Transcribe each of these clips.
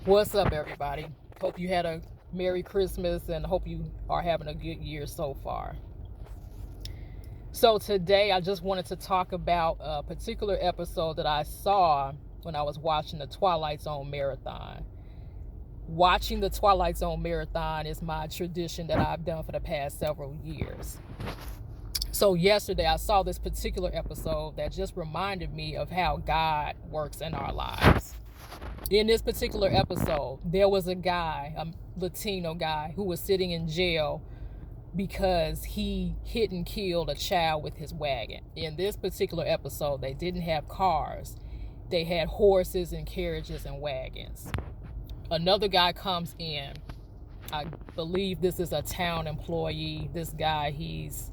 What's up, everybody? Hope you had a Merry Christmas and hope you are having a good year so far. So, today I just wanted to talk about a particular episode that I saw when I was watching the Twilight Zone marathon. Watching the Twilight Zone marathon is my tradition that I've done for the past several years. So, yesterday I saw this particular episode that just reminded me of how God works in our lives. In this particular episode, there was a guy, a Latino guy, who was sitting in jail because he hit and killed a child with his wagon. In this particular episode, they didn't have cars. They had horses and carriages and wagons. Another guy comes in. I believe this is a town employee. This guy, he's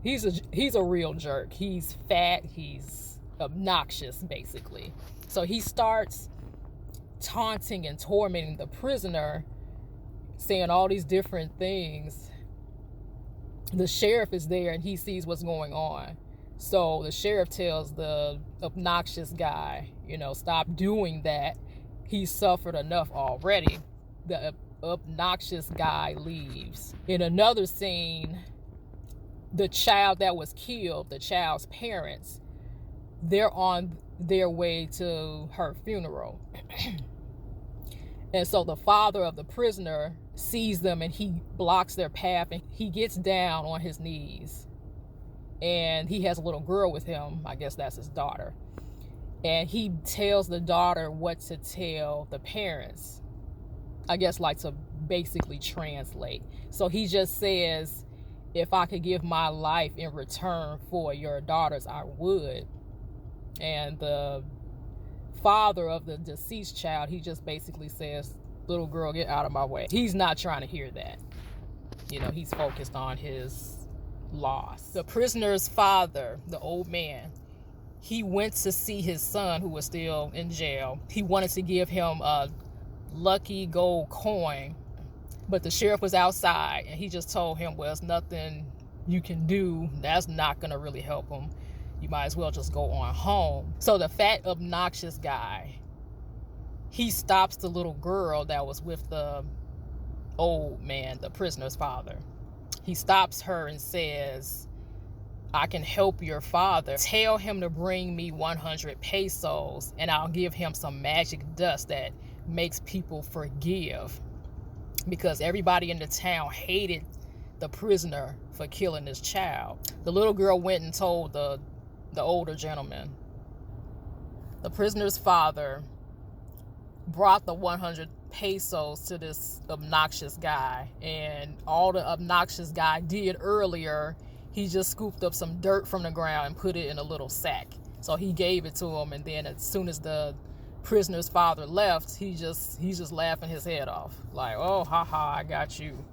a real jerk. He's fat. He's obnoxious, basically. So he starts taunting and tormenting the prisoner, saying all these different things. The sheriff is there and he sees what's going on. So the sheriff tells the obnoxious guy, stop doing that. He suffered enough already. The obnoxious guy leaves. In another scene, the child that was killed, the child's parents, they're on their way to her funeral. And so the father of the prisoner sees them and he blocks their path and he gets down on his knees. And he has a little girl with him. I guess that's his daughter. And he tells the daughter what to tell the parents. I guess like to basically translate. So he just says, if I could give my life in return for your daughters, I would. And the father of the deceased child, he just basically says, little girl, get out of my way. He's not trying to hear that. He's focused on his loss. The prisoner's father, the old man, he went to see his son who was still in jail. He wanted to give him a lucky gold coin, but the sheriff was outside and he just told him, well, there's nothing you can do. That's not going to really help him. You might as well just go on home. So the fat, obnoxious guy, he stops the little girl that was with the old man, the prisoner's father. He stops her and says, I can help your father. Tell him to bring me 100 pesos and I'll give him some magic dust that makes people forgive. Because everybody in the town hated the prisoner for killing this child. The little girl went and told the older gentleman. The prisoner's father brought the 100 pesos to this obnoxious guy, and all the obnoxious guy did earlier, he just scooped up some dirt from the ground and put it in a little sack. So he gave it to him, and then as soon as the prisoner's father left, he's just laughing his head off, like, oh, haha, I got you.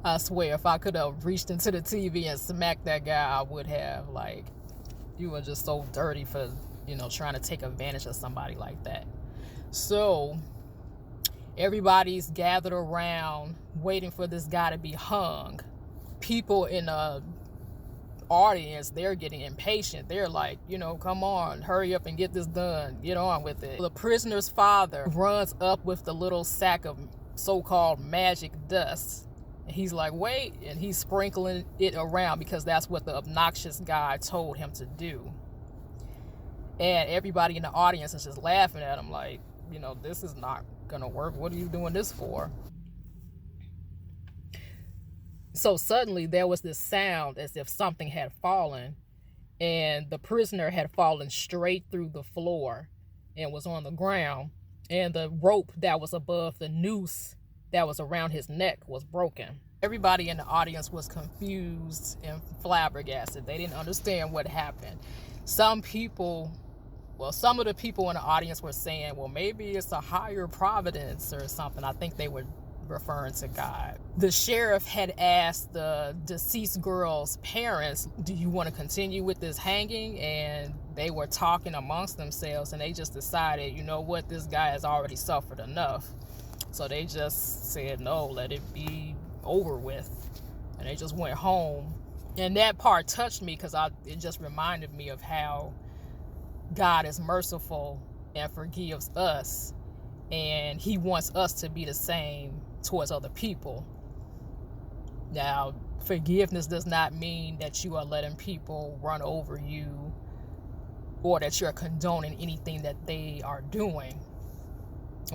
I swear, if I could have reached into the TV and smacked that guy, I would have. Like, you were just so dirty for, trying to take advantage of somebody like that. So, everybody's gathered around waiting for this guy to be hung. People in the audience, they're getting impatient. They're like, come on, hurry up and get this done. Get on with it. The prisoner's father runs up with the little sack of so-called magic dust. He's like, wait, and he's sprinkling it around because that's what the obnoxious guy told him to do. And everybody in the audience is just laughing at him like, this is not going to work. What are you doing this for? So suddenly there was this sound as if something had fallen, and the prisoner had fallen straight through the floor and was on the ground. And the rope that was above the noose that was around his neck was broken. Everybody in the audience was confused and flabbergasted. They didn't understand what happened. Some of the people in the audience were saying, well, maybe it's a higher providence or something. I think they were referring to God. The sheriff had asked the deceased girl's parents, do you want to continue with this hanging? And they were talking amongst themselves, and they just decided, this guy has already suffered enough. So they just said, no, let it be over with. And they just went home. And that part touched me because it just reminded me of how God is merciful and forgives us, and he wants us to be the same towards other people. Now, forgiveness does not mean that you are letting people run over you or that you're condoning anything that they are doing.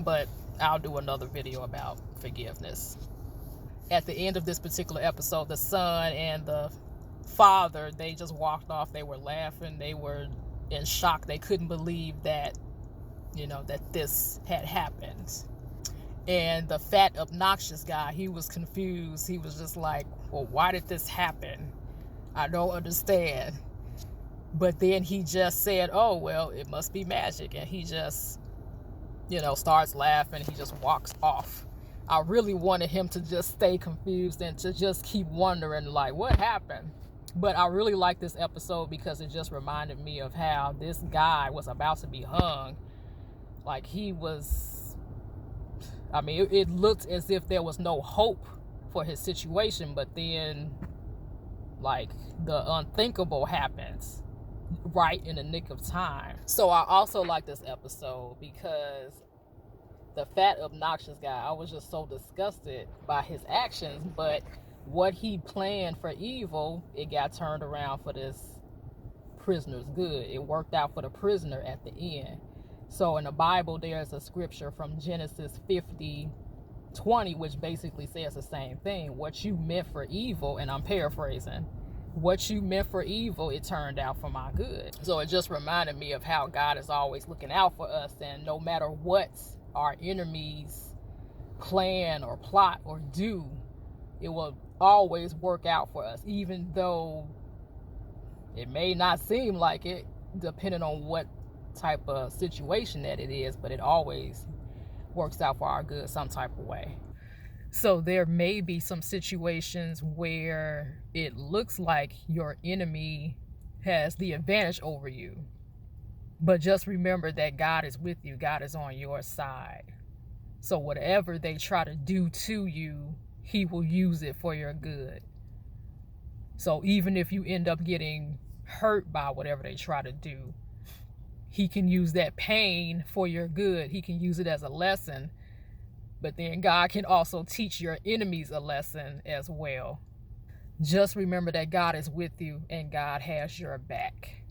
But I'll do another video about forgiveness. At the end of this particular episode, the son and the father, they just walked off. They were laughing. They were in shock. They couldn't believe that, that this had happened. And the fat, obnoxious guy, he was confused. He was just like, well, why did this happen? I don't understand. But then he just said, oh, well, it must be magic. And he just, starts laughing. He just walks off. I really wanted him to just stay confused and to just keep wondering, like, what happened? But I really like this episode because it just reminded me of how this guy was about to be hung. Like, it looked as if there was no hope for his situation, but then, like, the unthinkable happens right in the nick of time. So I also like this episode because the fat, obnoxious guy, I was just so disgusted by his actions, but what he planned for evil, it got turned around for this prisoner's good. It worked out for the prisoner at the end. So in the Bible, there's a scripture from Genesis 50:20, which basically says the same thing. What you meant for evil, and I'm paraphrasing, what you meant for evil, it turned out for my good. So it just reminded me of how God is always looking out for us, and no matter what our enemies plan or plot or do, it will always work out for us, even though it may not seem like it, depending on what type of situation that it is, but it always works out for our good some type of way. So there may be some situations where it looks like your enemy has the advantage over you, but just remember that God is with you. God is on your side. So whatever they try to do to you, he will use it for your good. So even if you end up getting hurt by whatever they try to do, he can use that pain for your good. He can use it as a lesson. But then God can also teach your enemies a lesson as well. Just remember that God is with you and God has your back.